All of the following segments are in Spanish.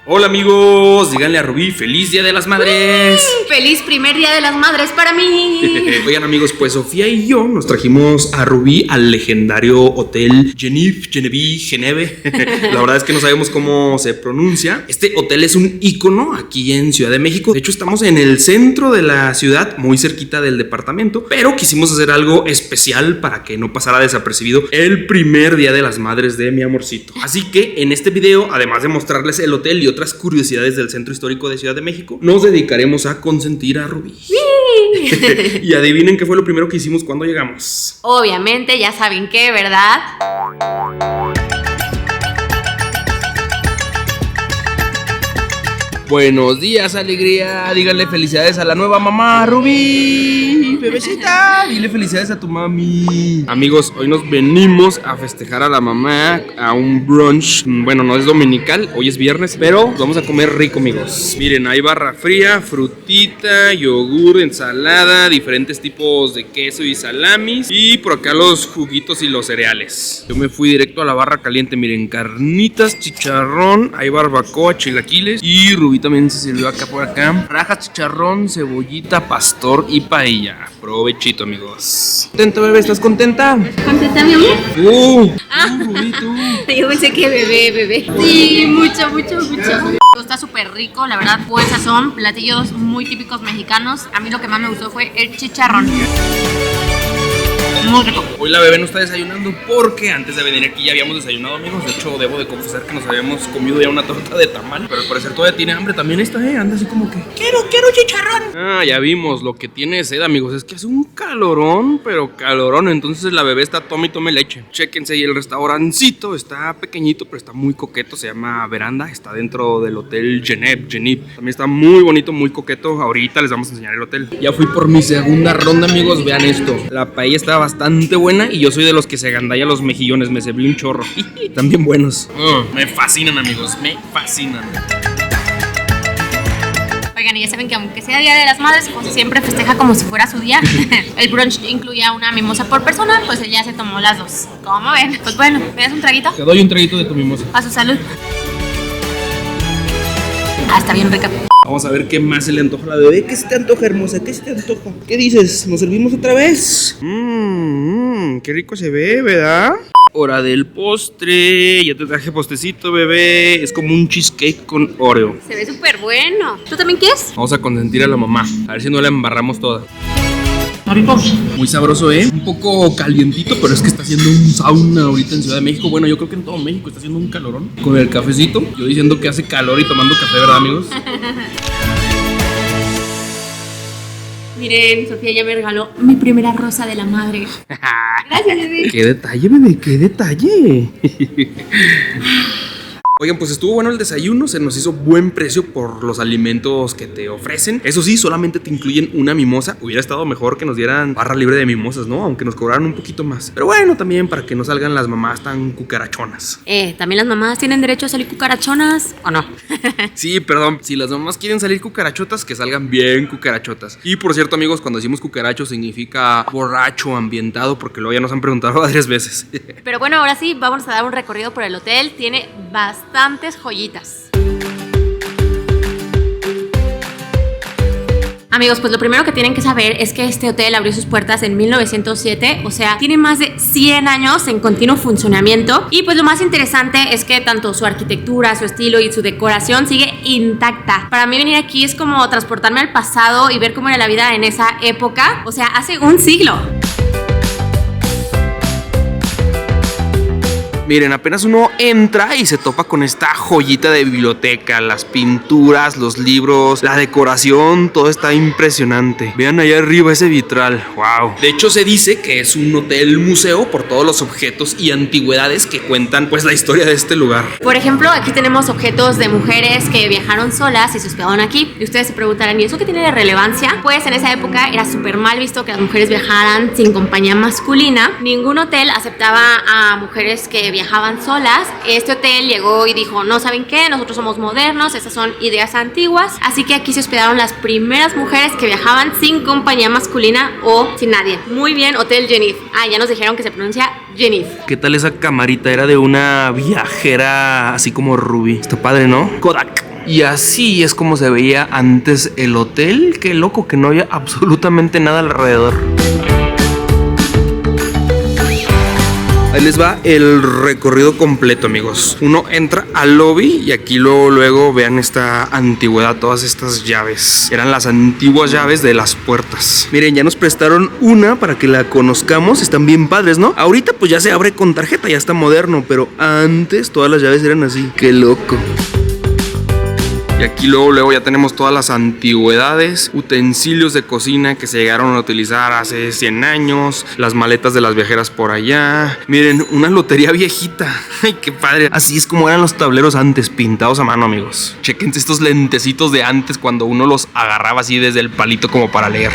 Hola amigos, díganle a Rubí, feliz Día de las Madres. ¡Feliz primer Día de las Madres para mí! Oigan amigos, pues Sofía y yo nos trajimos a Rubí al legendario hotel Geneve. La verdad es que no sabemos cómo se pronuncia. Este hotel es un ícono aquí en Ciudad de México. De hecho estamos en el centro de la ciudad, muy cerquita del departamento, pero quisimos hacer algo especial para que no pasara desapercibido el primer Día de las Madres de mi amorcito. Así que en este video, además de mostrarles el hotel y otras curiosidades del centro histórico de Ciudad de México, nos dedicaremos a consentir a Rubí. Y adivinen qué fue lo primero que hicimos cuando llegamos. Obviamente ya saben qué, ¿verdad? Buenos días, alegría. Díganle felicidades a la nueva mamá, Rubí. Bebecita, dile felicidades a tu mami. Amigos, hoy nos venimos a festejar a la mamá a un brunch. Bueno, no es dominical, hoy es viernes, pero vamos a comer rico, amigos. Miren, hay barra fría, frutita, yogur, ensalada, diferentes tipos de queso y salamis. Y por acá los juguitos y los cereales. Yo me fui directo a la barra caliente. Miren, carnitas, chicharrón, hay barbacoa, chilaquiles. Y Rubí también se sirvió acá por acá. Rajas, chicharrón, cebollita, pastor y paella. Provechito, amigos. ¿Contenta, bebé? ¿Estás contenta? ¿Contenta, mi amor? Rubí, tú. Yo pensé que bebé. Sí, mucho. Está súper rico, la verdad, buen sazón, platillos muy típicos mexicanos. A mí lo que más me gustó fue el chicharrón. Muy rico. Hoy la bebé no está desayunando porque antes de venir aquí ya habíamos desayunado, amigos. De hecho, debo de confesar que nos habíamos comido ya una torta de tamal, pero al parecer todavía tiene hambre también esta, anda así como que quiero chicharrón. Ya vimos, lo que tiene sed, amigos, es que hace un calorón, pero calorón. Entonces la bebé está tome y tome leche. Chéquense, y el restaurancito está pequeñito, pero está muy coqueto, se llama Veranda, está dentro del hotel Geneve. También está muy bonito, muy coqueto. Ahorita les vamos a enseñar el hotel. Ya fui por mi segunda ronda, amigos, vean esto. La paella está bastante buena y yo soy de los que se agandalla los mejillones, me serví un chorro. Están bien buenos. Me fascinan, amigos, me fascinan. Oigan, y ya saben que aunque sea Día de las Madres, pues siempre festeja como si fuera su día. El brunch incluía una mimosa por persona, pues ella se tomó las dos. ¿Cómo ven? Pues bueno, ¿me das un traguito? Te doy un traguito de tu mimosa. A su salud. Está bien rica. Vamos a ver qué más se le antoja a la bebé. ¿Qué se te antoja, hermosa? ¿Qué se te antoja? ¿Qué dices? ¿Nos servimos otra vez? Qué rico se ve, ¿verdad? Hora del postre. Ya te traje postecito, bebé. Es como un cheesecake con Oreo. Se ve súper bueno. ¿Tú también quieres? Vamos a consentir a la mamá. A ver si no la embarramos toda. Rico. Muy sabroso, un poco calientito, pero es que está haciendo un sauna ahorita en Ciudad de México. Bueno, yo creo que en todo México está haciendo un calorón. Con el cafecito, yo diciendo que hace calor y tomando café, ¿verdad, amigos? Miren, Sofía ya me regaló mi primera rosa de la madre. Gracias, bebé. Qué detalle, bebé, qué detalle. Oigan, pues estuvo bueno el desayuno, se nos hizo buen precio por los alimentos que te ofrecen. Eso sí, solamente te incluyen una mimosa. Hubiera estado mejor que nos dieran barra libre de mimosas, ¿no? Aunque nos cobraran un poquito más. Pero bueno, también para que no salgan las mamás tan cucarachonas. ¿También las mamás tienen derecho a salir cucarachonas o no? Sí, perdón, si las mamás quieren salir cucarachotas, que salgan bien cucarachotas. Y por cierto, amigos, cuando decimos cucaracho significa borracho, ambientado, porque luego ya nos han preguntado varias veces. Pero bueno, ahora sí, vamos a dar un recorrido por el hotel. Tiene bastantes joyitas. Amigos, pues lo primero que tienen que saber es que este hotel abrió sus puertas en 1907, o sea, tiene más de 100 años en continuo funcionamiento. Y pues lo más interesante es que tanto su arquitectura, su estilo y su decoración sigue intacta. Para mí venir aquí es como transportarme al pasado y ver cómo era la vida en esa época, o sea, hace un siglo. Miren, apenas uno entra y se topa con esta joyita de biblioteca. Las pinturas, los libros, la decoración, todo está impresionante. Vean allá arriba ese vitral, wow. De hecho se dice que es un hotel museo por todos los objetos y antigüedades que cuentan pues la historia de este lugar. Por ejemplo, aquí tenemos objetos de mujeres que viajaron solas y se hospedaron aquí. Y ustedes se preguntarán, ¿y eso qué tiene de relevancia? Pues en esa época era súper mal visto que las mujeres viajaran sin compañía masculina. Ningún hotel aceptaba a mujeres que viajaban solas. Este hotel llegó y dijo, no, ¿saben qué? Nosotros somos modernos, esas son ideas antiguas, así que aquí se hospedaron las primeras mujeres que viajaban sin compañía masculina o sin nadie. Muy bien, Hotel Geneve. Ya nos dijeron que se pronuncia Geneve. ¿Qué tal esa camarita? Era de una viajera así como Rubí. Está padre, ¿no? Kodak. Y así es como se veía antes el hotel. Qué loco que no había absolutamente nada alrededor. Ahí les va el recorrido completo, amigos. Uno entra al lobby y aquí luego vean esta antigüedad, todas estas llaves. Eran las antiguas llaves de las puertas. Miren, ya nos prestaron una para que la conozcamos. Están bien padres, ¿no? Ahorita pues ya se abre con tarjeta, ya está moderno, pero antes todas las llaves eran así. ¡Qué loco! Y aquí luego ya tenemos todas las antigüedades, utensilios de cocina que se llegaron a utilizar hace 100 años, las maletas de las viajeras por allá. Miren, una lotería viejita. ¡Ay, qué padre! Así es como eran los tableros antes, pintados a mano, amigos. Chequense estos lentecitos de antes cuando uno los agarraba así desde el palito como para leer.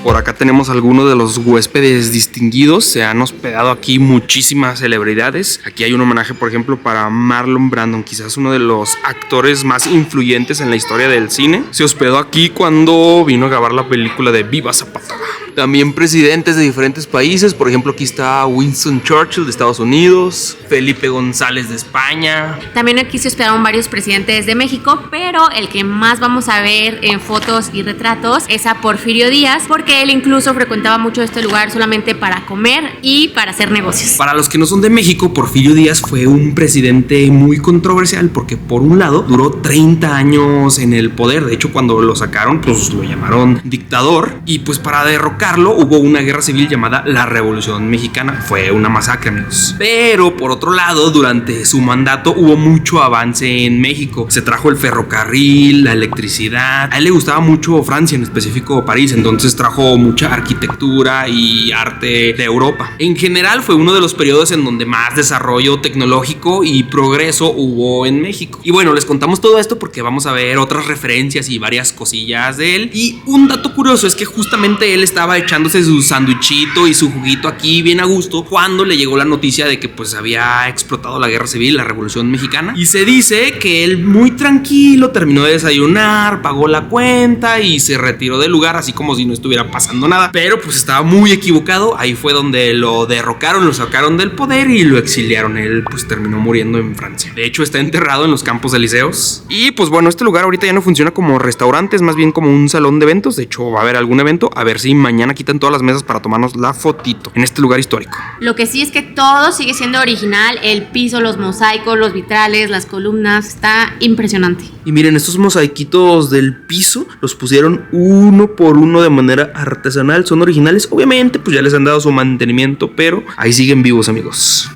Por acá tenemos algunos de los huéspedes distinguidos. Se han hospedado aquí muchísimas celebridades. Aquí hay un homenaje, por ejemplo, para Marlon Brando, quizás uno de los actores más influyentes en la historia del cine. Se hospedó aquí cuando vino a grabar la película de Viva Zapata. También presidentes de diferentes países. Por ejemplo, aquí está Winston Churchill de Estados Unidos, Felipe González de España. También aquí se hospedaron varios presidentes de México, pero el que más vamos a ver en fotos y retratos es a Porfirio Díaz, porque él incluso frecuentaba mucho este lugar solamente para comer y para hacer negocios. Para los que no son de México, Porfirio Díaz fue un presidente muy controversial porque por un lado duró 30 años en el poder. De hecho, cuando lo sacaron, pues lo llamaron dictador, y pues para derrocarlo hubo una guerra civil llamada la Revolución Mexicana. Fue una masacre, amigos. Pero por otro lado, durante su mandato hubo mucho avance en México. Se trajo el ferrocarril, la electricidad. A él le gustaba mucho Francia, en específico París, entonces trajo mucha arquitectura y arte de Europa. En general fue uno de los periodos en donde más desarrollo tecnológico y progreso hubo en México. Y bueno, les contamos todo esto porque vamos a ver otras referencias y varias cosillas de él. Y un dato curioso es que justamente él estaba echándose su sándwichito y su juguito aquí bien a gusto cuando le llegó la noticia de que pues había explotado la guerra civil, la Revolución Mexicana. Y se dice que él muy tranquilo terminó de desayunar, pagó la cuenta y se retiró del lugar así como si no estuviera pasando nada. Pero pues estaba muy equivocado. Ahí fue donde lo derrocaron, lo sacaron del poder y lo exiliaron. Él pues terminó muriendo en Francia. De hecho está enterrado en los Campos Elíseos. Y pues bueno, este lugar ahorita ya no funciona como restaurante, es más bien como un salón de eventos. De hecho va a haber algún evento, a ver si mañana quitan todas las mesas para tomarnos la fotito en este lugar histórico. Lo que sí es que todo sigue siendo original. El piso, los mosaicos, los vitrales, las columnas, está impresionante. Y miren, estos mosaiquitos del piso los pusieron uno por uno de manera artesanal. Son originales, obviamente pues ya les han dado su mantenimiento, pero ahí siguen vivos, amigos.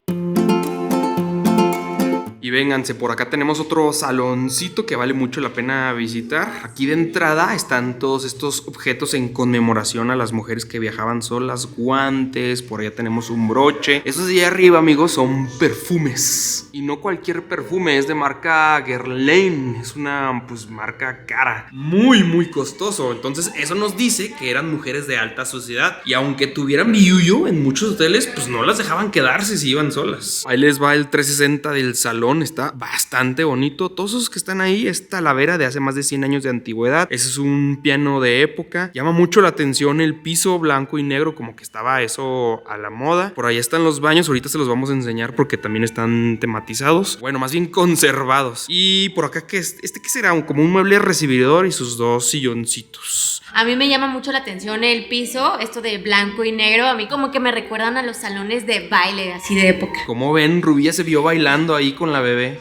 Y vénganse, por acá tenemos otro saloncito que vale mucho la pena visitar. Aquí de entrada están todos estos objetos en conmemoración a las mujeres que viajaban solas, guantes, por allá tenemos un broche. Esos de allá arriba, amigos, son perfumes. Y no cualquier perfume, es de marca Guerlain, es una pues marca cara, muy costoso. Entonces eso nos dice que eran mujeres de alta sociedad. Y aunque tuvieran billuyo en muchos hoteles, pues no las dejaban quedarse si iban solas. Ahí les va el 360 del salón. Está bastante bonito. Todos esos que están ahí es talavera de hace más de 100 años de antigüedad. Ese es un piano de época. Llama mucho la atención el piso blanco y negro, como que estaba eso a la moda. Por ahí están los baños. Ahorita se los vamos a enseñar porque también están tematizados. Bueno, más bien conservados. Y por acá, ¿qué es? ¿Qué será? Como un mueble recibidor y sus dos silloncitos. A mí me llama mucho la atención el piso, esto de blanco y negro. A mí como que me recuerdan a los salones de baile así de época. Como ven, Rubí ya se vio bailando ahí con la bebé.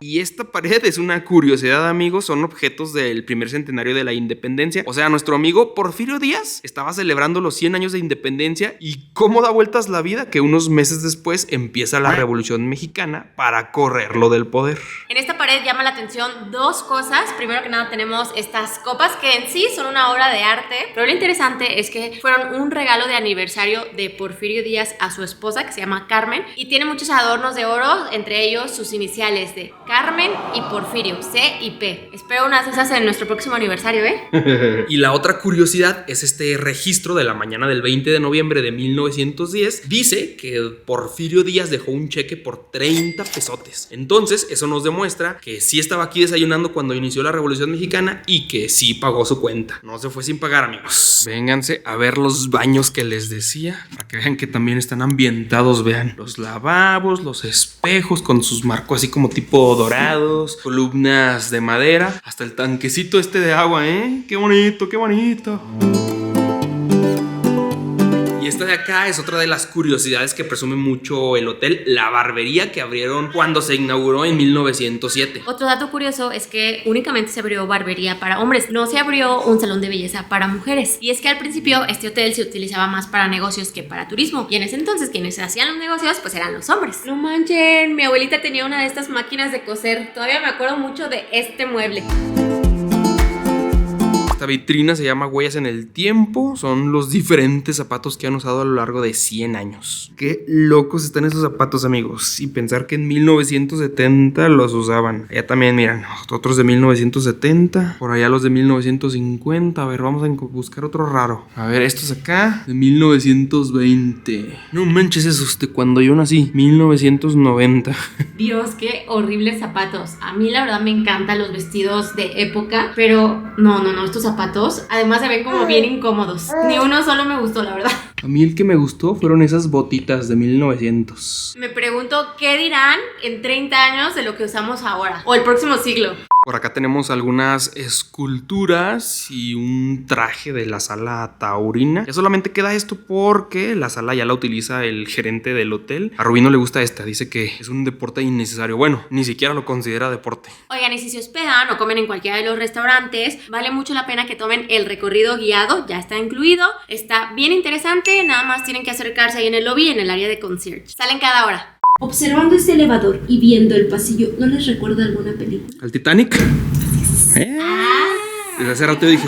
Y esta pared es una curiosidad, amigos. Son objetos del primer centenario de la independencia. O sea, nuestro amigo Porfirio Díaz estaba celebrando los 100 años de independencia. Y cómo da vueltas la vida que unos meses después empieza la Revolución Mexicana para correrlo del poder. En esta pared llama la atención dos cosas. Primero que nada tenemos estas copas que en sí son una obra de arte. Pero lo interesante es que fueron un regalo de aniversario de Porfirio Díaz a su esposa, que se llama Carmen. Y tiene muchos adornos de oro, entre ellos sus iniciales de Carmen y Porfirio, C y P. Espero unas de esas en nuestro próximo aniversario, ¿eh? Y la otra curiosidad es este registro de la mañana del 20 de noviembre de 1910. Dice que Porfirio Díaz dejó un cheque por 30 pesotes. Entonces, eso nos demuestra que sí estaba aquí desayunando cuando inició la Revolución Mexicana y que sí pagó su cuenta. No se fue sin pagar, amigos. Vénganse a ver los baños que les decía, para que vean que también están ambientados. Vean los lavabos, los espejos con sus marcos así como tipo dorados, columnas de madera, hasta el tanquecito este de agua, ¿eh? ¡Qué bonito, qué bonito! Esta de acá es otra de las curiosidades que presume mucho el hotel, la barbería que abrieron cuando se inauguró en 1907. Otro dato curioso es que únicamente se abrió barbería para hombres, no se abrió un salón de belleza para mujeres. Y es que al principio este hotel se utilizaba más para negocios que para turismo. Y en ese entonces quienes hacían los negocios pues eran los hombres. No manchen, mi abuelita tenía una de estas máquinas de coser. Todavía me acuerdo mucho de este mueble. Esta vitrina se llama Huellas en el Tiempo. Son los diferentes zapatos que han usado a lo largo de 100 años. Qué locos están esos zapatos, amigos. Y pensar que en 1970 los usaban. Allá también, miran, otros de 1970. Por allá los de 1950. A ver, vamos a buscar otro raro. A ver, estos acá, de 1920. No manches, esos de cuando yo nací, 1990. Dios, qué horribles zapatos. A mí la verdad me encantan los vestidos de época, pero no, estos zapatos además se ven como bien incómodos. Ni uno solo me gustó, la verdad. A mí el que me gustó fueron esas botitas de 1900. Me pregunto qué dirán en 30 años de lo que usamos ahora o el próximo siglo. Por acá tenemos algunas esculturas y un traje de la sala taurina. Ya solamente queda esto porque la sala ya la utiliza el gerente del hotel. A Rubí no le gusta esta, dice que es un deporte innecesario. Bueno, ni siquiera lo considera deporte. Oigan, y si se hospedan o comen en cualquiera de los restaurantes, vale mucho la pena que tomen el recorrido guiado, ya está incluido. Está bien interesante, nada más tienen que acercarse ahí en el lobby, en el área de concierge. Salen cada hora. Observando este elevador y viendo el pasillo, ¿no les recuerda alguna película? ¿Al Titanic? Desde hace rato dije...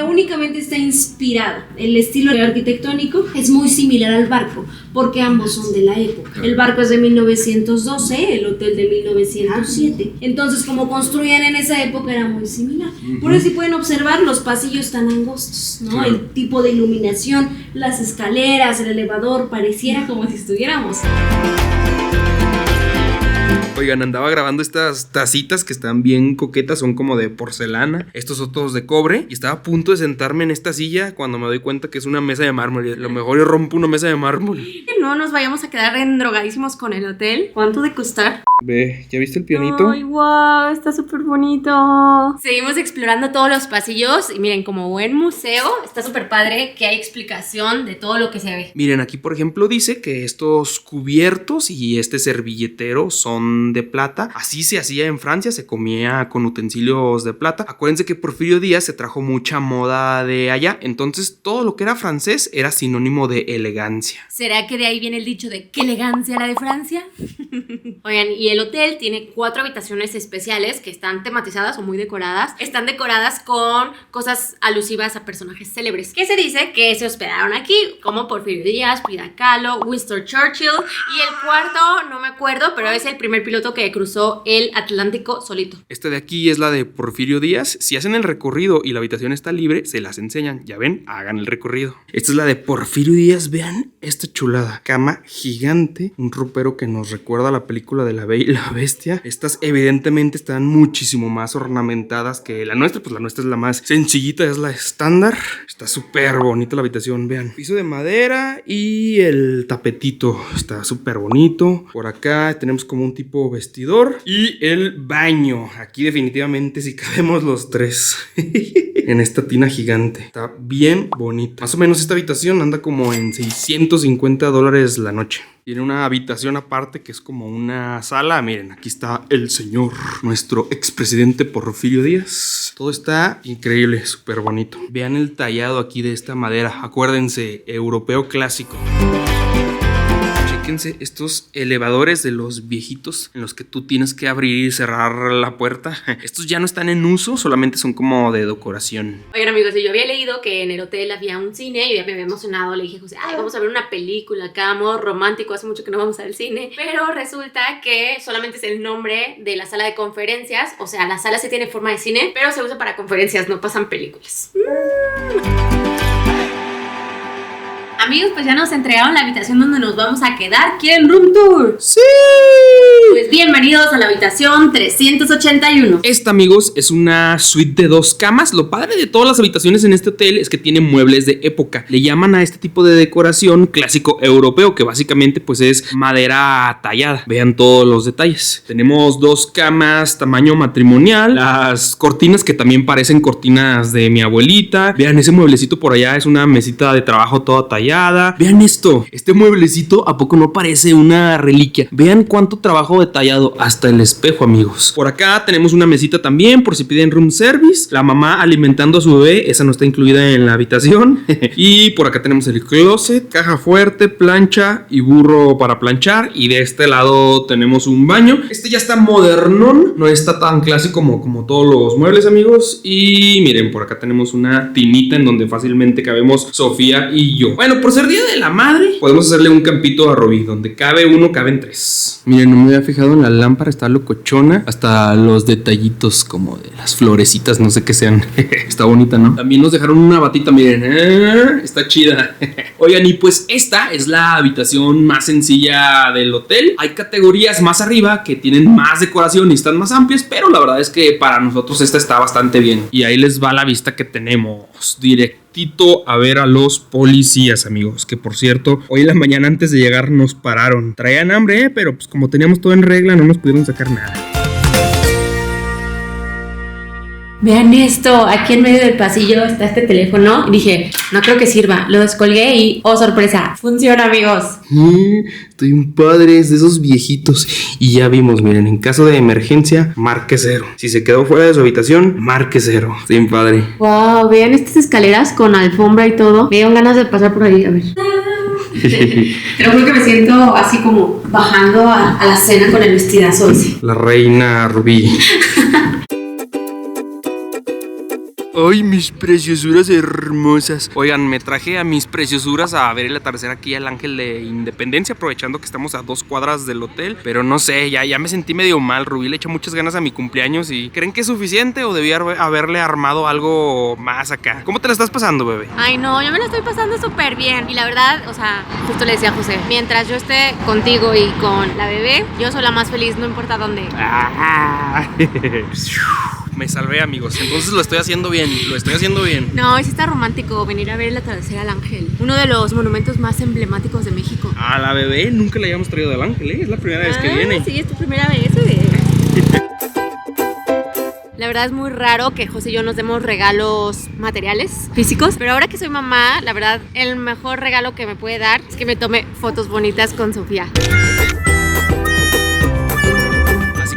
Únicamente está inspirado. El estilo arquitectónico es muy similar al barco, porque ambos son de la época. El barco es de 1912, el hotel de 1907. Entonces, como construían en esa época, era muy similar. Por eso, si pueden observar, los pasillos tan angostos, ¿no? Claro. El tipo de iluminación, las escaleras, el elevador, pareciera como si estuviéramos. Oigan, andaba grabando estas tacitas que están bien coquetas, son como de porcelana. Estos son todos de cobre. Y estaba a punto de sentarme en esta silla cuando me doy cuenta que es una mesa de mármol. Y a lo mejor yo rompo una mesa de mármol. No nos vayamos a quedar endrogadísimos con el hotel. ¿Cuánto de costar? Ve, ¿ya viste el pianito? Ay, wow, está súper bonito. Seguimos explorando todos los pasillos y miren, como buen museo, está súper padre que hay explicación de todo lo que se ve. Miren, aquí por ejemplo dice que estos cubiertos y este servilletero son de plata. Así se hacía en Francia, se comía con utensilios de plata. Acuérdense que Porfirio Díaz se trajo mucha moda de allá, entonces todo lo que era francés era sinónimo de elegancia. ¿Será que de ahí viene el dicho de qué elegancia la de Francia? Oigan, y el hotel tiene 4 habitaciones especiales que están tematizadas o muy decoradas. Están decoradas con cosas alusivas a personajes célebres que se dice que se hospedaron aquí, como Porfirio Díaz, Frida Kahlo, Winston Churchill. Y el cuarto, no me acuerdo, pero es el primer piloto que cruzó el Atlántico solito. Esta de aquí es la de Porfirio Díaz. Si hacen el recorrido y la habitación está libre, se las enseñan. Ya ven, hagan el recorrido. Esta es la de Porfirio Díaz. Vean esta chulada. Cama gigante, un ropero que nos recuerda a la película de La Bella y la Bestia. Estas evidentemente están muchísimo más ornamentadas que la nuestra. Pues la nuestra es la más sencillita, es la estándar. Está súper bonita la habitación, vean. Piso de madera y el tapetito está súper bonito. Por acá tenemos como un tipo vestidor y el baño. Aquí definitivamente sí cabemos los 3 en esta tina gigante. Está bien bonita. Más o menos esta habitación anda como en $650 la noche. Tiene una habitación aparte que es como una sala. Miren, aquí está el señor, nuestro expresidente Porfirio Díaz. Todo está increíble, súper bonito. Vean el tallado aquí de esta madera. Acuérdense, europeo clásico. Fíjense, estos elevadores de los viejitos en los que tú tienes que abrir y cerrar la puerta, estos ya no están en uso, solamente son como de decoración. Oigan amigos, yo había leído que en el hotel había un cine y ya me había emocionado, le dije a José, ay, vamos a ver una película acá, modo romántico, hace mucho que no vamos al cine, pero resulta que solamente es el nombre de la sala de conferencias, o sea, la sala sí tiene forma de cine, pero se usa para conferencias, no pasan películas. Amigos, pues ya nos entregaron la habitación donde nos vamos a quedar. ¿Quieren room tour? ¡Sí! Pues bienvenidos a la habitación 381. Esta, amigos, es una suite de 2 camas. Lo padre de todas las habitaciones en este hotel es que tiene muebles de época. Le llaman a este tipo de decoración clásico europeo, que básicamente pues es madera tallada. Vean todos los detalles. Tenemos 2 camas tamaño matrimonial. Las cortinas que también parecen cortinas de mi abuelita. Vean ese mueblecito por allá, es una mesita de trabajo toda tallada. Vean esto, este mueblecito ¿a poco no parece una reliquia? Vean cuánto trabajo detallado, hasta el espejo, amigos. Por acá tenemos una mesita también por si piden room service. La mamá alimentando a su bebé, esa no está incluida en la habitación. Y por acá tenemos el closet, caja fuerte, plancha y burro para planchar. Y de este lado tenemos un baño. Este ya está modernón, no está tan clásico como todos los muebles, amigos. Y miren, por acá tenemos una tinita en donde fácilmente cabemos Sofía y yo. Bueno, por ser día de la madre, podemos hacerle un campito a Rubí. Donde cabe uno, caben 3. Miren, no me había fijado en la lámpara, está locochona. Hasta los detallitos como de las florecitas, no sé qué sean. Está bonita, ¿no? También nos dejaron una batita, miren. Está chida. Oigan, y pues esta es la habitación más sencilla del hotel. Hay categorías más arriba que tienen más decoración y están más amplias, pero la verdad es que para nosotros esta está bastante bien. Y ahí les va la vista que tenemos directito a ver a los policías, amigos. Que por cierto, hoy en la mañana antes de llegar nos pararon. Traían hambre, pero pues como teníamos todo en regla no nos pudieron sacar nada. Vean esto, aquí en medio del pasillo está este teléfono. Y dije, no creo que sirva. Lo descolgué y, oh sorpresa, funciona, amigos. Estoy un padre, es de esos viejitos. Y ya vimos, miren, en caso de emergencia, marque 0. Si se quedó fuera de su habitación, marque 0. Estoy un padre. Wow, vean estas escaleras con alfombra y todo. Me dieron ganas de pasar por ahí, a ver. Pero creo que me siento así como bajando a la cena con el vestidazo ese. La reina Rubí. Ay, mis preciosuras hermosas. Oigan, me traje a mis preciosuras a ver el atardecer aquí al Ángel de Independencia, aprovechando que estamos a 2 cuadras del hotel. Pero no sé, ya me sentí medio mal. Rubí le echa muchas ganas a mi cumpleaños y ¿creen que es suficiente o debía haberle armado algo más acá? ¿Cómo te la estás pasando, bebé? Ay, no, yo me la estoy pasando súper bien. Y la verdad, o sea, justo le decía a José, mientras yo esté contigo y con la bebé, yo soy la más feliz, no importa dónde. Me salvé, amigos. Entonces lo estoy haciendo bien. No, sí está romántico venir a ver el atardecer al Ángel. Uno de los monumentos más emblemáticos de México. A la bebé nunca le habíamos traído al Ángel, ¿eh? Es la primera vez que viene. Sí, es tu primera vez, bebé. La verdad es muy raro que José y yo nos demos regalos materiales, físicos. Pero ahora que soy mamá, la verdad, el mejor regalo que me puede dar es que me tome fotos bonitas con Sofía.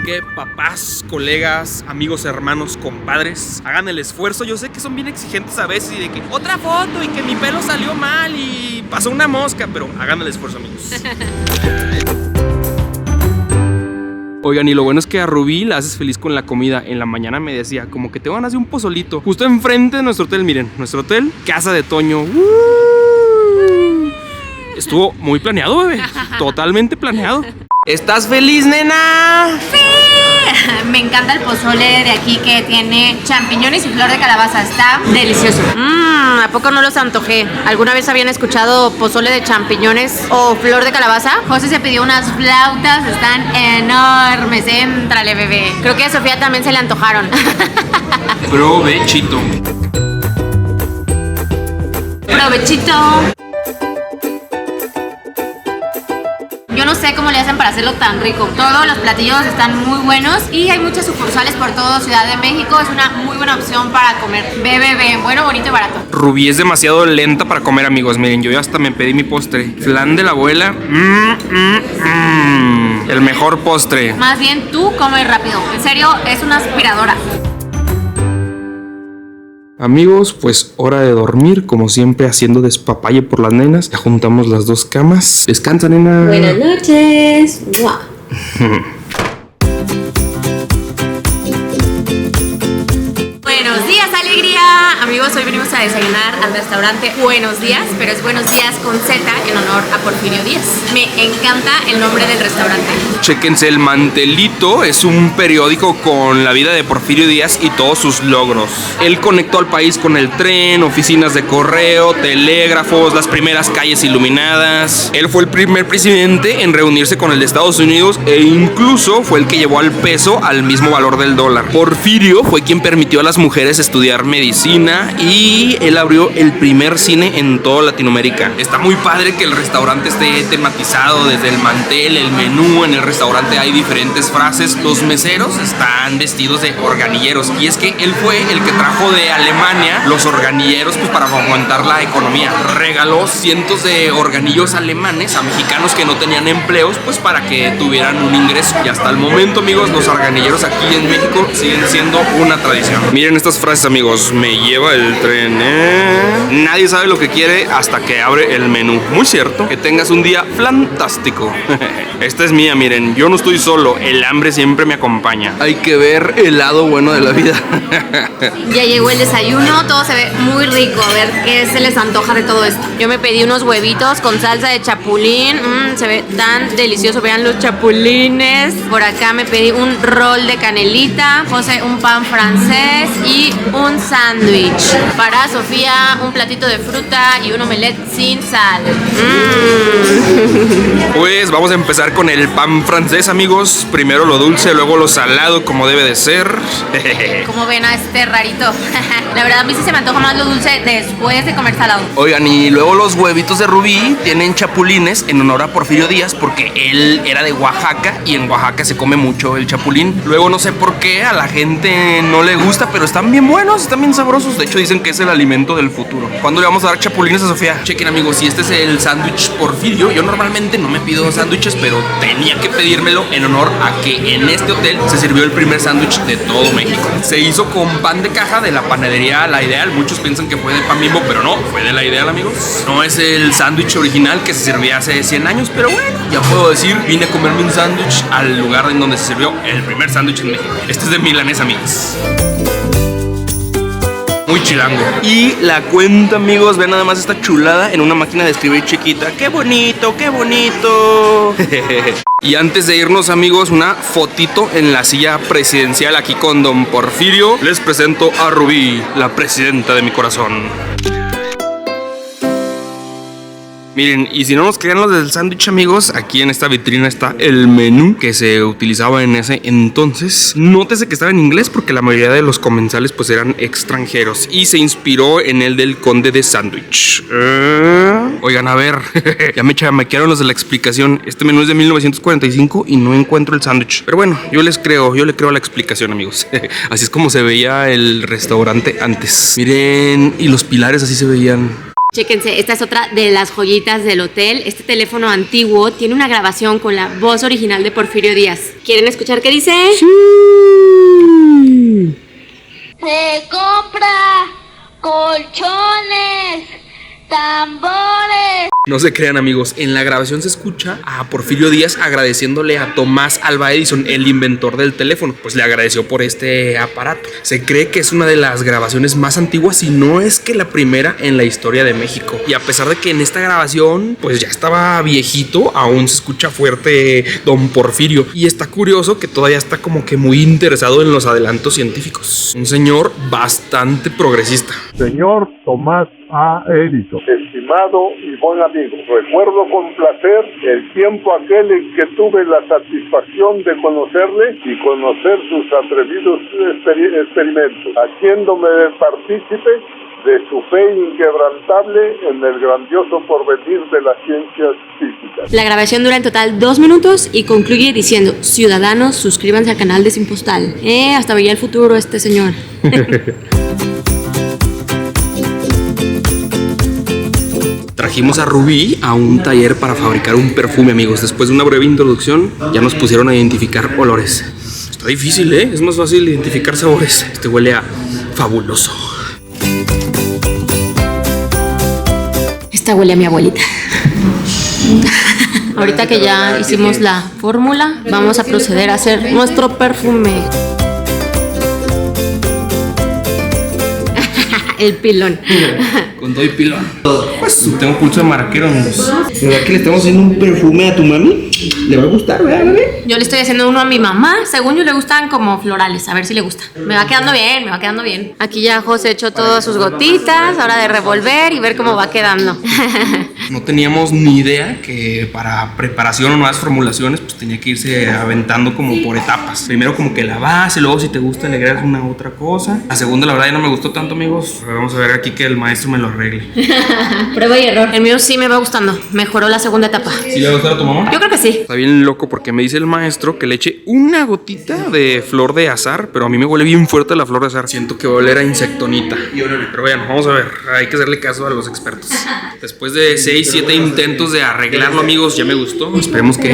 Que papás, colegas, amigos, hermanos, compadres, hagan el esfuerzo. Yo sé que son bien exigentes a veces y de que otra foto y que mi pelo salió mal y pasó una mosca, pero hagan el esfuerzo, amigos. Oigan, y lo bueno es que a Rubí la haces feliz con la comida. En la mañana me decía, como que te van a hacer un pozolito justo enfrente de nuestro hotel. Miren, nuestro hotel, Casa de Toño. Estuvo muy planeado, bebé. Totalmente planeado. ¿Estás feliz, nena? ¡Sí! Me encanta el pozole de aquí que tiene champiñones y flor de calabaza. Está delicioso. ¿A poco no los antojé? ¿Alguna vez habían escuchado pozole de champiñones o flor de calabaza? José se pidió unas flautas, están enormes. Éntrale, bebé. Creo que a Sofía también se le antojaron. Provechito. Provechito. Yo no sé cómo le hacen para hacerlo tan rico. Todos los platillos están muy buenos y hay muchas sucursales por toda Ciudad de México. Es una muy buena opción para comer. Bebé, bueno, bonito y barato. Rubí es demasiado lenta para comer, amigos. Miren, yo ya hasta me pedí mi postre. Flan de la abuela. El mejor postre. Más bien tú come rápido. En serio, es una aspiradora. Amigos, pues hora de dormir, como siempre haciendo despapalle por las nenas. Ya juntamos las dos camas. Descansa, nena. Buenas noches. ¡Mua! Buenos días, alegría. Amigos, hoy venimos a desayunar al restaurante Buenos Días, pero es Buenos Días con Z en honor a Porfirio Díaz. Me encanta el nombre del restaurante. Chéquense, El Mantelito es un periódico con la vida de Porfirio Díaz y todos sus logros. Él conectó al país con el tren, oficinas de correo, telégrafos, las primeras calles iluminadas. Él fue el primer presidente en reunirse con el de Estados Unidos e incluso fue el que llevó al peso al mismo valor del dólar. Porfirio fue quien permitió a las mujeres estudiar medicina y él abrió el primer cine en toda Latinoamérica. Está muy padre que el restaurante esté tematizado desde el mantel, el menú. En el restaurante hay diferentes frases. Los meseros están vestidos de organilleros y es que él fue el que trajo de Alemania los organilleros pues para fomentar la economía. Regaló cientos de organillos alemanes a mexicanos que no tenían empleos pues para que tuvieran un ingreso. Y hasta el momento, amigos, los organilleros aquí en México siguen siendo una tradición. Miren estas frases, amigos. Me lleva el tren, Nadie sabe lo que quiere hasta que abre el menú. Muy cierto. Que tengas un día fantástico. Esta es mía, miren. Yo no estoy solo. El hambre siempre me acompaña. Hay que ver el lado bueno de la vida. Ya llegó el desayuno, todo se ve muy rico. A ver qué se les antoja de todo esto. Yo me pedí unos huevitos con salsa de chapulín. Se ve tan delicioso. Vean los chapulines. Por acá me pedí un rol de canelita. José, un pan francés y un sándwich. Para Sofía, un platito de fruta y un omelette sin sal. Pues vamos a empezar con el pan francés, amigos. Primero lo dulce, luego lo salado, como debe de ser. Como ven a este rarito. La verdad, a mí sí se me antoja más lo dulce después de comer salado. Oigan, y luego los huevitos de Rubí tienen chapulines en honor a Porfirio Díaz porque él era de Oaxaca y en Oaxaca se come mucho el chapulín. Luego no sé por qué a la gente no le gusta, pero están bien buenos, están bien sabrosos. De hecho dicen que es el alimento del futuro. ¿Cuándo le vamos a dar chapulines a Sofía? Chequen, amigos, si este es el sándwich Porfirio. Yo normalmente no me pido sándwiches, pero tenía que pedírmelo en honor a que en este hotel se sirvió el primer sándwich de todo México. Se hizo con pan de caja de la panadería La Ideal. Muchos piensan que fue de Pan Bimbo, pero no, fue de La Ideal, amigos. No es el sándwich original que se servía hace 100 años, pero bueno, ya puedo decir, vine a comerme un sándwich al lugar en donde se sirvió el primer sándwich en México. Este es de milanesa, amigos. Muy chilango. Y la cuenta, amigos, ven nada más esta chulada en una máquina de escribir chiquita. ¡Qué bonito, qué bonito! Y antes de irnos, amigos, una fotito en la silla presidencial aquí con don Porfirio. Les presento a Rubí, la presidenta de mi corazón. Miren, y si no nos crean los del sándwich, amigos, aquí en esta vitrina está el menú que se utilizaba en ese entonces. Nótese que estaba en inglés porque la mayoría de los comensales pues eran extranjeros y se inspiró en el del conde de sándwich. Oigan, a ver, ya me chamaquearon los de la explicación. Este menú es de 1945 y no encuentro el sándwich. Pero bueno, yo le creo a la explicación, amigos. Así es como se veía el restaurante antes. Miren, y los pilares así se veían. Chéquense, esta es otra de las joyitas del hotel. Este teléfono antiguo tiene una grabación con la voz original de Porfirio Díaz. ¿Quieren escuchar qué dice? Sí. Se compra colchones, tambores. No se crean, amigos, en la grabación se escucha a Porfirio Díaz agradeciéndole a Tomás Alva Edison, el inventor del teléfono, pues le agradeció por este aparato. Se cree que es una de las grabaciones más antiguas, si no es que la primera en la historia de México. Y a pesar de que en esta grabación pues ya estaba viejito, aún se escucha fuerte don Porfirio. Y está curioso que todavía está como que muy interesado en los adelantos científicos. Un señor bastante progresista. Señor Tomás A. Edison, estimado y buen amigo, recuerdo con placer el tiempo aquel en que tuve la satisfacción de conocerle y conocer sus atrevidos experimentos, haciéndome partícipe de su fe inquebrantable en el grandioso porvenir de las ciencias físicas. La grabación dura en total 2 minutos y concluye diciendo: ciudadanos, suscríbanse al canal de Sin Postal. Hasta veía el futuro este señor. Trajimos a Rubí a un taller para fabricar un perfume, amigos. Después de una breve introducción, ya nos pusieron a identificar olores. Está difícil, ¿eh? Es más fácil identificar sabores. Este huele a fabuloso. huele a mi abuelita. Ahorita que ya hicimos la fórmula, vamos a proceder a hacer nuestro perfume. El pilón. Con todo y pilón. Pues tengo pulso de maraquero, amigos. ¿Verdad que le estamos haciendo un perfume a tu mami? Le va a gustar, ¿verdad, bebé? Yo le estoy haciendo uno a mi mamá. Según yo le gustan como florales. A ver si le gusta. Me va quedando bien, me va quedando bien. Aquí ya José echó todas sus gotitas. Ahora de revolver y ver cómo va quedando. No teníamos ni idea que para preparación o nuevas formulaciones pues tenía que irse aventando como por etapas. Primero como que la base, luego si te gusta le agregas una otra cosa. La segunda la verdad ya no me gustó tanto, amigos. Vamos a ver aquí que el maestro me lo arregle. Prueba y error. El mío sí me va gustando. Mejoró la segunda etapa. ¿Sí le va a gustar a tu mamá? Yo creo que sí. Está bien loco porque me dice el maestro que le eche una gotita de flor de azar, pero a mí me huele bien fuerte la flor de azar. Siento que va a oler a insectonita. Pero bueno, vamos a ver. Hay que hacerle caso a los expertos. Después de 6-7 intentos de arreglarlo, amigos, ya me gustó. Esperemos que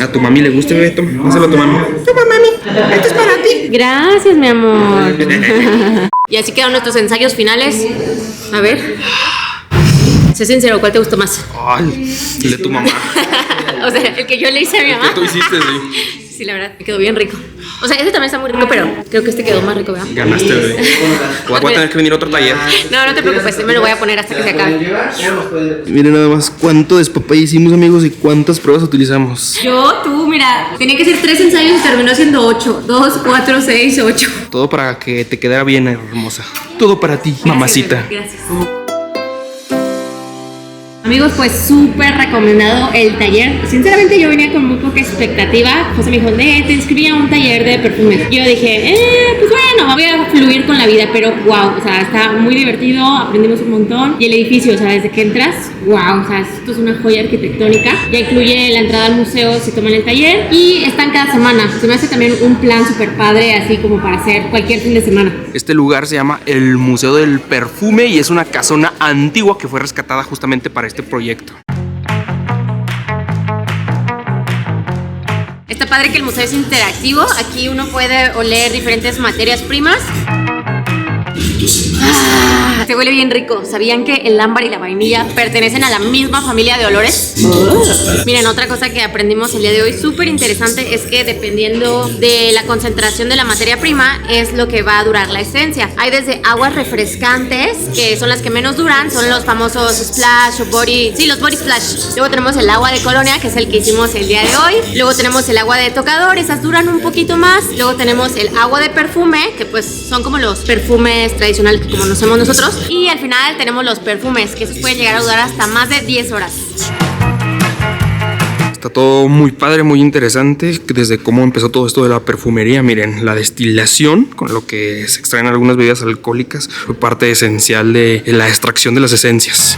a tu mami le guste, bebé. Toma, dáselo a tu mami. Toma, mami. Esto es para ti. Gracias, mi amor. Y así quedan nuestros ensayos finales. A ver. Sé sincero, ¿cuál te gustó más? Ay, el de tu mamá. O sea, el que yo le hice a mi mamá. ¿Qué tú hiciste, sí? Sí, la verdad, me quedó bien rico. O sea, ese también está muy rico, pero creo que este quedó más rico, ¿verdad? Ganaste, bebé. Voy a tener que venir a otro taller. No, no te preocupes, me lo voy a poner hasta que se acabe. Miren nada más cuánto despapay hicimos, amigos, y cuántas pruebas utilizamos. Tú, mira, tenía que ser 3 ensayos y terminó siendo 8. 2, 4, 6, 8. Todo para que te quedara bien, hermosa. Todo para ti, mamacita. Gracias. Amigos, pues súper recomendado el taller. Sinceramente yo venía con muy poca expectativa. José me dijo, te inscribí a un taller de perfumes. Yo dije, pues bueno, voy a fluir con la vida. Pero wow, o sea, está muy divertido, aprendimos un montón. Y el edificio, o sea, desde que entras, wow, o sea, esto es una joya arquitectónica. Ya incluye la entrada al museo si toman el taller. Y están cada semana. Se me hace también un plan súper padre, así como para hacer cualquier fin de semana. Este lugar se llama el Museo del Perfume y es una casona antigua que fue rescatada justamente para este proyecto. Está padre que el museo es interactivo. Aquí uno puede oler diferentes materias primas. Se huele bien rico. ¿Sabían que el ámbar y la vainilla pertenecen a la misma familia de olores? Miren, otra cosa que aprendimos el día de hoy súper interesante es que dependiendo de la concentración de la materia prima es lo que va a durar la esencia. Hay desde aguas refrescantes, que son las que menos duran, son los famosos splash o body, sí, los body splash. Luego tenemos el agua de colonia, que es el que hicimos el día de hoy. Luego tenemos el agua de tocador, esas duran un poquito más. Luego tenemos el agua de perfume, que pues son como los perfumes tradicionales que conocemos nosotros. Y al final tenemos los perfumes, que esos pueden llegar a durar hasta más de 10 horas. Está todo muy padre, muy interesante, desde cómo empezó todo esto de la perfumería. Miren, la destilación, con lo que se extraen algunas bebidas alcohólicas, fue parte esencial de la extracción de las esencias.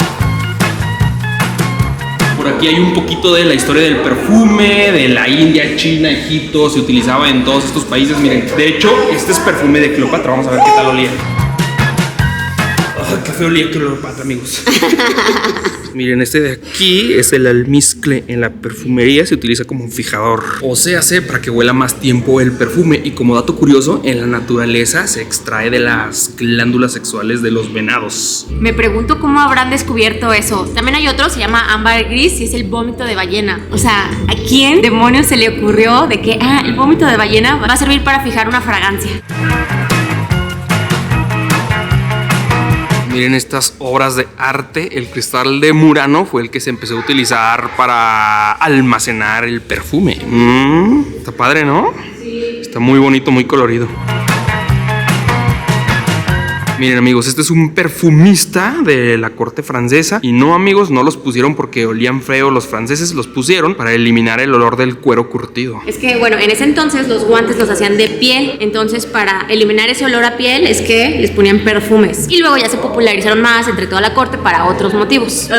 Por aquí hay un poquito de la historia del perfume, de la India, China, Egipto, se utilizaba en todos estos países. Miren, de hecho, este es perfume de Cleopatra, vamos a ver qué tal olía. Ay, qué feo olía Cleopatra, amigos. Miren, este de aquí es el almizcle. En la perfumería se utiliza como un fijador, o se hace para que huela más tiempo el perfume. Y como dato curioso, en la naturaleza se extrae de las glándulas sexuales de los venados. Me pregunto cómo habrán descubierto eso. También hay otro, se llama ámbar gris y es el vómito de ballena. O sea, ¿a quién demonios se le ocurrió de que el vómito de ballena va a servir para fijar una fragancia? Miren estas obras de arte. El cristal de Murano fue el que se empezó a utilizar para almacenar el perfume. Está padre, ¿no? Sí. Está muy bonito, muy colorido. Miren, amigos, este es un perfumista de la corte francesa. Y no, amigos, no los pusieron porque olían feo los franceses, los pusieron para eliminar el olor del cuero curtido. Es que, bueno, en ese entonces los guantes los hacían de piel. Entonces, para eliminar ese olor a piel es que les ponían perfumes. Y luego ya se popularizaron más entre toda la corte para otros motivos.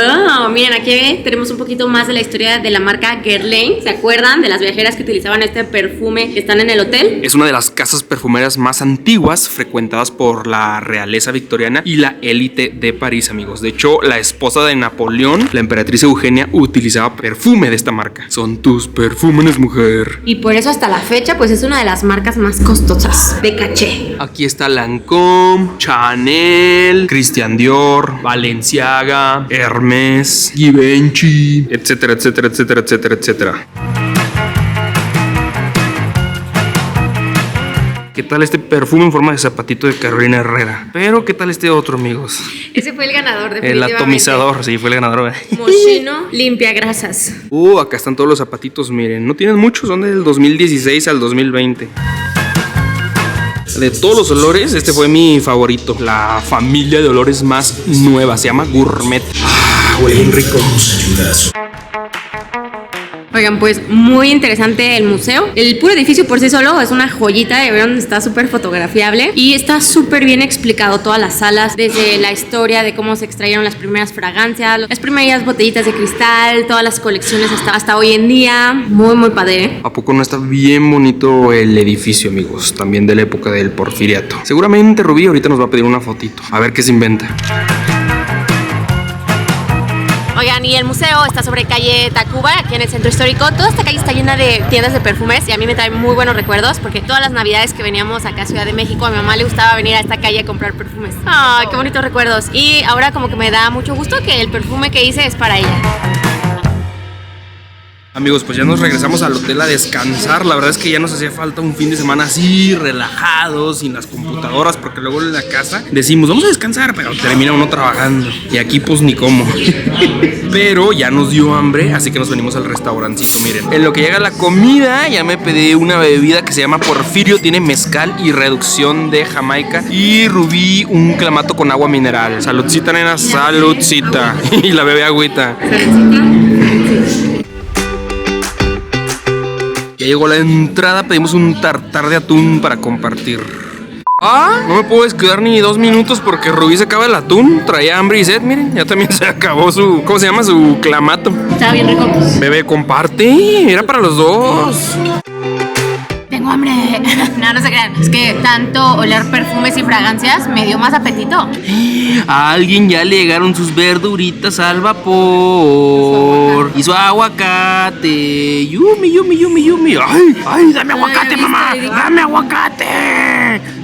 Miren, aquí tenemos un poquito más de la historia de la marca Guerlain. ¿Se acuerdan de las viajeras que utilizaban este perfume que están en el hotel? Es una de las casas perfumeras más antiguas frecuentadas por la realeza realeza victoriana y la élite de París, amigos. De hecho, la esposa de Napoleón, la emperatriz Eugenia, utilizaba perfume de esta marca. Son tus perfúmenes, mujer. Y por eso hasta la fecha, pues es una de las marcas más costosas de caché. Aquí está Lancôme, Chanel, Christian Dior, Balenciaga, Hermès, Givenchy, etcétera, etcétera, etcétera, etcétera, etcétera. ¿Qué tal este perfume en forma de zapatito de Carolina Herrera? Pero ¿qué tal este otro, amigos? Ese fue el ganador, El definitivamente. atomizador, sí, fue el ganador. Moschino limpia grasas. Acá están todos los zapatitos, miren. No tienen muchos, son del 2016 al 2020. De todos los olores, este fue mi favorito. La familia de olores más nueva, se llama Gourmet. Huele bien rico. Oigan, pues muy interesante el museo. El puro edificio por sí solo es una joyita, de ver, está súper fotografiable y está súper bien explicado todas las salas, desde la historia de cómo se extrayeron las primeras fragancias, las primeras botellitas de cristal, todas las colecciones hasta hoy en día. Muy, muy padre. ¿A poco no está bien bonito el edificio, amigos? También de la época del Porfiriato. Seguramente Rubí ahorita nos va a pedir una fotito. A ver qué se inventa. Oigan, y el museo está sobre calle Tacuba, aquí en el centro histórico. Toda esta calle está llena de tiendas de perfumes y a mí me trae muy buenos recuerdos porque todas las navidades que veníamos acá a Ciudad de México, a mi mamá le gustaba venir a esta calle a comprar perfumes. ¡Ay, qué bonitos recuerdos! Y ahora como que me da mucho gusto que el perfume que hice es para ella. Amigos, pues ya nos regresamos al hotel a descansar. La verdad es que ya nos hacía falta un fin de semana así, relajados, sin las computadoras, porque luego en la casa decimos, vamos a descansar, pero termina uno trabajando. Y aquí pues ni cómo. Pero ya nos dio hambre, así que nos venimos al restaurancito, miren. En lo que llega la comida, ya me pedí una bebida que se llama Porfirio, tiene mezcal y reducción de Jamaica. Y Rubí, un clamato con agua mineral. Saludcita, nena, saludcita. Y la bebé agüita. Ya llegó la entrada, pedimos un tartar de atún para compartir. No me puedo descuidar ni 2 minutos porque Rubí se acaba el atún. Traía hambre y sed, miren, ya también se acabó su, ¿cómo se llama? Su clamato. Está bien rico. Bebé, comparte, era para los dos. Tengo hambre. No se crean. Es que tanto oler perfumes y fragancias me dio más apetito. A alguien ya le llegaron sus verduritas al vapor y su aguacate. Yumi, yumi, yumi, yumi. Ay, dame aguacate, mamá. Dame aguacate.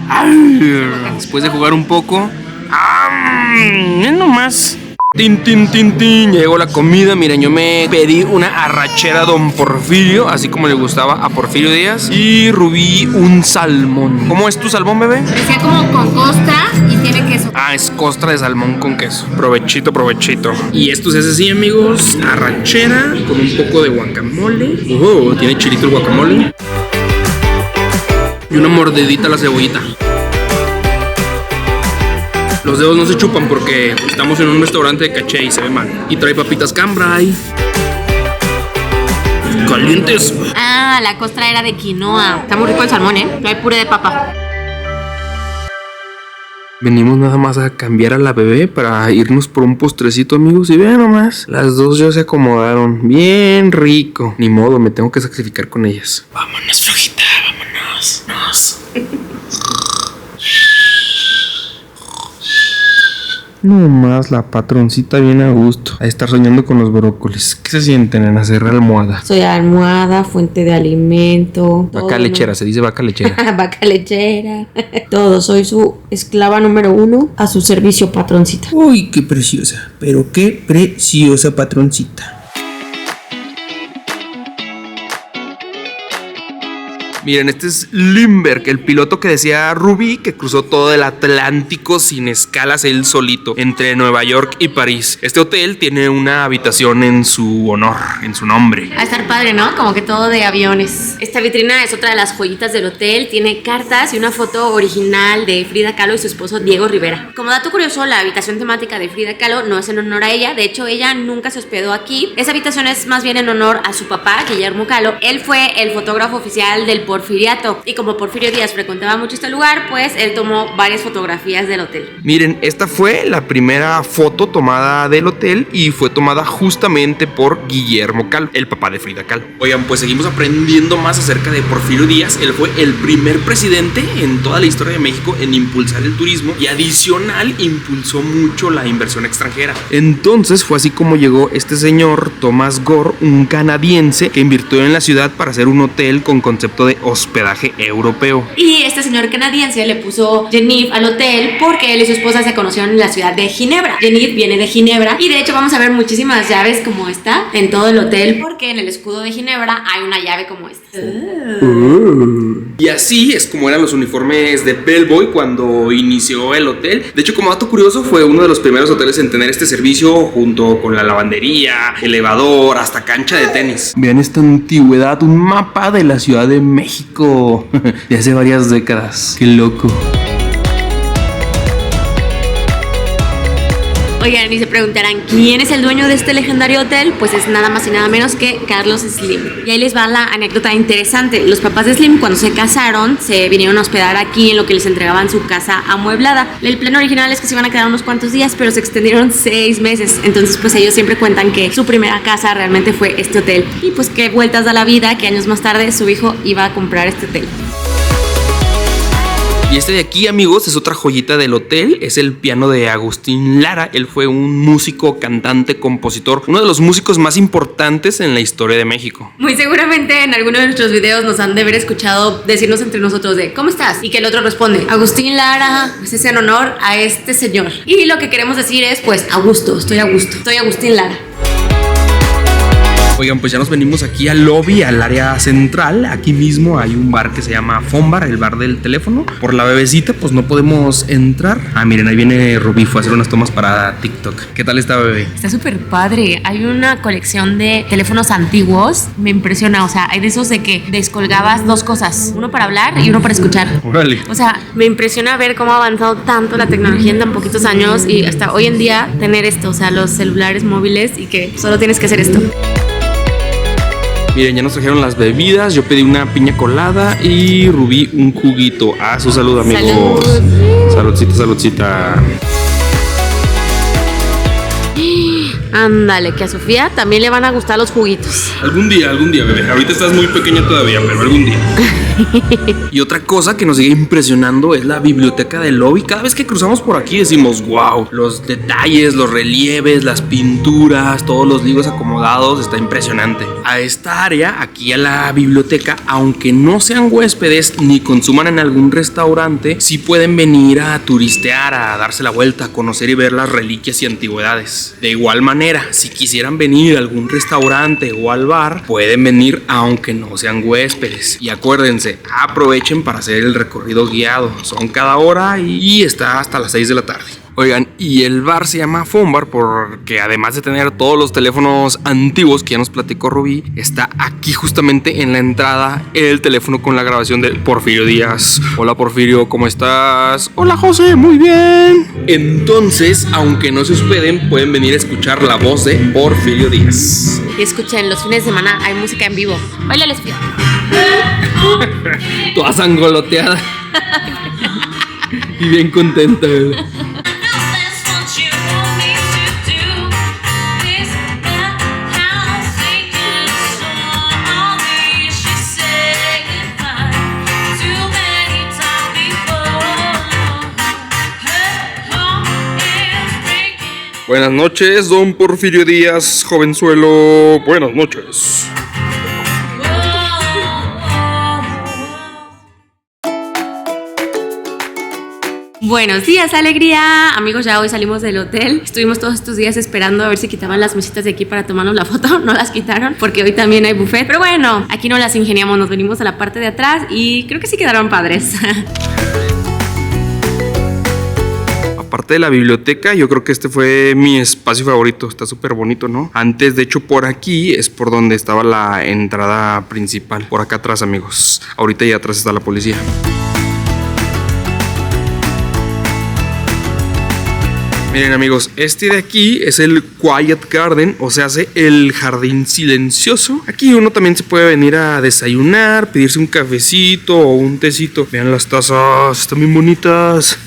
Ay. Después de jugar un poco, nomás. Tin, tin, tin, tin. Ya llegó la comida. Miren, yo me pedí una arrachera Don Porfirio, así como le gustaba a Porfirio Díaz. Y Rubí un salmón. ¿Cómo es tu salmón, bebé? Decía como con costra y tiene queso. Es costra de salmón con queso. Provechito, provechito. Y esto es así, amigos. Arrachera con un poco de guacamole. Tiene chilito el guacamole. Y una mordidita a la cebollita. Los dedos no se chupan porque estamos en un restaurante de caché y se ve mal. Y trae papitas cambray. Calientes. La costra era de quinoa. Está muy rico el salmón, Trae puré de papa. Venimos nada más a cambiar a la bebé para irnos por un postrecito, amigos. Y vean nomás, las dos ya se acomodaron. Bien rico. Ni modo, me tengo que sacrificar con ellas. Vámonos, flojita, vámonos. No más la patroncita bien a gusto. A estar soñando con los brócolis. ¿Qué se sienten en hacer almohada? Soy almohada, fuente de alimento. Vaca lechera, se dice vaca lechera. Vaca lechera. Todo, soy su esclava número 1 a su servicio, patroncita. Uy, qué preciosa. Pero qué preciosa patroncita. Miren, este es Lindbergh, el piloto que decía Rubí que cruzó todo el Atlántico sin escalas él solito, entre Nueva York y París. Este hotel tiene una habitación en su honor, en su nombre. Va a estar padre, ¿no? Como que todo de aviones. Esta vitrina es otra de las joyitas del hotel. Tiene cartas y una foto original de Frida Kahlo y su esposo Diego Rivera. Como dato curioso, la habitación temática de Frida Kahlo no es en honor a ella. De hecho, ella nunca se hospedó aquí. Esa habitación es más bien en honor a su papá, Guillermo Kahlo. Él fue el fotógrafo oficial del Porfiriato. Y como Porfirio Díaz frecuentaba mucho este lugar, pues él tomó varias fotografías del hotel. Miren, esta fue la primera foto foto tomada del hotel y fue tomada justamente por Guillermo Calvo, el papá de Frida Kahlo. Oigan, pues seguimos aprendiendo más acerca de Porfirio Díaz. Él fue el primer presidente en toda la historia de México en impulsar el turismo y adicional impulsó mucho la inversión extranjera. Entonces fue así como llegó este señor Thomas Gore, un canadiense que invirtió en la ciudad para hacer un hotel con concepto de hospedaje europeo. Y este señor canadiense le puso Genève al hotel porque él y su esposa se conocieron en la ciudad de Ginebra. Genève viene de Ginebra y de hecho vamos a ver muchísimas llaves como esta en todo el hotel porque en el escudo de Ginebra hay una llave como esta. Y así es como eran los uniformes de Bellboy cuando inició el hotel. De hecho, como dato curioso, fue uno de los primeros hoteles en tener este servicio junto con la lavandería, elevador, hasta cancha de tenis. Vean esta antigüedad, un mapa de la Ciudad de México de hace varias décadas. Qué loco. Oigan, y se preguntarán, ¿quién es el dueño de este legendario hotel? Pues es nada más y nada menos que Carlos Slim. Y ahí les va la anécdota interesante. Los papás de Slim, cuando se casaron, se vinieron a hospedar aquí en lo que les entregaban su casa amueblada. El plan original es que se iban a quedar unos cuantos días, pero se extendieron 6 meses. Entonces, pues ellos siempre cuentan que su primera casa realmente fue este hotel. Y pues qué vueltas da la vida, que años más tarde su hijo iba a comprar este hotel. Y este de aquí, amigos, es otra joyita del hotel. Es el piano de Agustín Lara. Él fue un músico, cantante, compositor, uno de los músicos más importantes en la historia de México. Muy seguramente en alguno de nuestros videos nos han de haber escuchado decirnos entre nosotros de ¿cómo estás? Y que el otro responde Agustín Lara, pues es en honor a este señor. Y lo que queremos decir es pues a gusto, estoy Agustín Lara. Oigan, pues ya nos venimos aquí al lobby, al área central. Aquí mismo hay un bar que se llama Fombar, el bar del teléfono. Por la bebecita, pues no podemos entrar. Ah, miren, ahí viene Rubí, fue a hacer unas tomas para TikTok. ¿Qué tal está, bebé? Está súper padre. Hay una colección de teléfonos antiguos. Me impresiona, o sea, hay de esos de que descolgabas 2 cosas. Uno para hablar y uno para escuchar. Órale. O sea, me impresiona ver cómo ha avanzado tanto la tecnología en tan poquitos años y hasta hoy en día tener esto, o sea, los celulares móviles y que solo tienes que hacer esto. Miren, ya nos trajeron las bebidas. Yo pedí una piña colada y Rubí un juguito. Ah, su salud, amigos. Salud. Saludcita, saludcita. Ándale, que a Sofía también le van a gustar los juguitos. Algún día, bebé. Ahorita estás muy pequeña todavía, pero algún día. Y otra cosa que nos sigue impresionando es la biblioteca del lobby. Cada vez que cruzamos por aquí decimos, wow, los detalles, los relieves, las pinturas, todos los libros acomodados, está impresionante. A esta área, aquí a la biblioteca, aunque no sean huéspedes ni consuman en algún restaurante, sí pueden venir a turistear, a darse la vuelta, a conocer y ver las reliquias y antigüedades. De igual manera, si quisieran venir a algún restaurante o al bar, pueden venir aunque no sean huéspedes. Y acuérdense, aprovechen para hacer el recorrido guiado. Son cada hora y está hasta las 6 de la tarde. Oigan, y el bar se llama Fombar porque además de tener todos los teléfonos antiguos que ya nos platicó Rubí, está aquí justamente en la entrada el teléfono con la grabación de Porfirio Díaz. Hola Porfirio, ¿cómo estás? Hola José, muy bien. Entonces, aunque no se hospeden, pueden venir a escuchar la voz de Porfirio Díaz. Y escuchen, los fines de semana hay música en vivo. Báilales, Fío. Toda sangoloteada. Y bien contenta. Buenas noches, don Porfirio Díaz, jovenzuelo. Buenas noches. Buenos días, alegría. Amigos, ya hoy salimos del hotel. Estuvimos todos estos días esperando a ver si quitaban las mesitas de aquí para tomarnos la foto. No las quitaron porque hoy también hay buffet. Pero bueno, aquí no las ingeniamos. Nos venimos a la parte de atrás y creo que sí quedaron padres. Aparte de la biblioteca, yo creo que este fue mi espacio favorito. Está súper bonito, ¿no? Antes, de hecho, por aquí es por donde estaba la entrada principal. Por acá atrás, amigos. Ahorita ya atrás está la policía. Miren amigos, este de aquí es el Quiet Garden, o sea, hace el jardín silencioso. Aquí uno también se puede venir a desayunar, pedirse un cafecito o un tecito. Vean las tazas, están bien bonitas.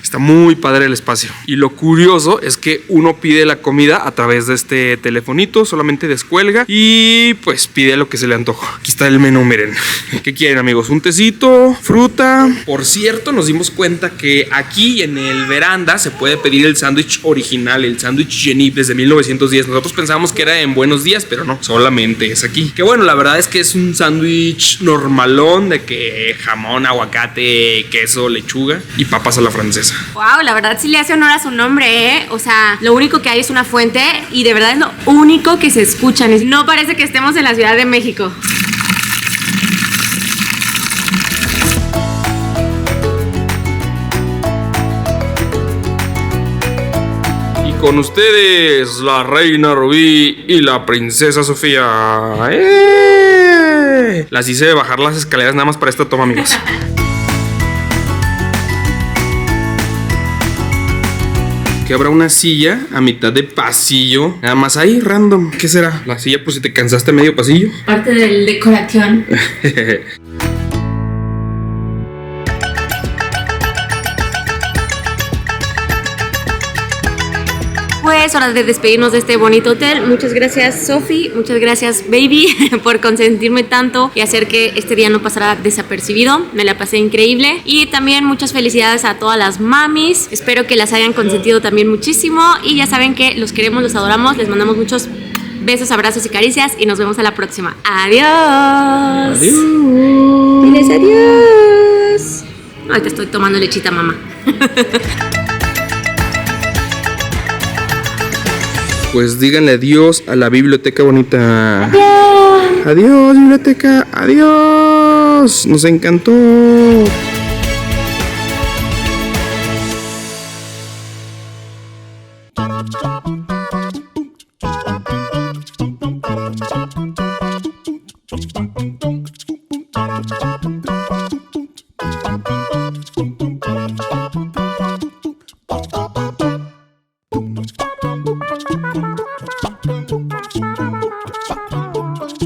Está muy padre el espacio. Y lo curioso es que uno pide la comida a través de este telefonito, solamente descuelga y pues pide lo que se le antoja. Aquí está el menú, miren. ¿Qué quieren amigos? Un tecito, fruta. Por cierto, nos dimos cuenta que aquí en el veranda se puede pedir el sándwich original, el sándwich Jenny desde 1910. Nosotros pensábamos que era en Buenos Días, pero no, solamente es aquí. Que bueno, la verdad es que es un sándwich normalón de que jamón, aguacate, queso, lechuga y papas a la francesa. Wow, la verdad sí le hace honor a su nombre, ¿eh? O sea, lo único que hay es una fuente y de verdad es lo único que se escuchan. No parece que estemos en la Ciudad de México. Con ustedes, la reina Rubí y la princesa Sofía. Las hice bajar las escaleras nada más para esta toma, amigos. Que habrá una silla a mitad de pasillo. Nada más ahí, random. ¿Qué será? La silla, pues si te cansaste medio pasillo. Parte del decoración. Pues hora de despedirnos de este bonito hotel. Muchas gracias Sofi, muchas gracias baby por consentirme tanto y hacer que este día no pasara desapercibido. Me la pasé increíble y también muchas felicidades a todas las mamis. Espero que las hayan consentido también muchísimo y ya saben que los queremos, los adoramos, les mandamos muchos besos, abrazos y caricias y nos vemos a la próxima. Adiós. Adiós. Diles adiós. Ay, te estoy tomando lechita, mamá. Pues díganle adiós a la biblioteca bonita. Adiós. Adiós, biblioteca. Adiós. Nos encantó.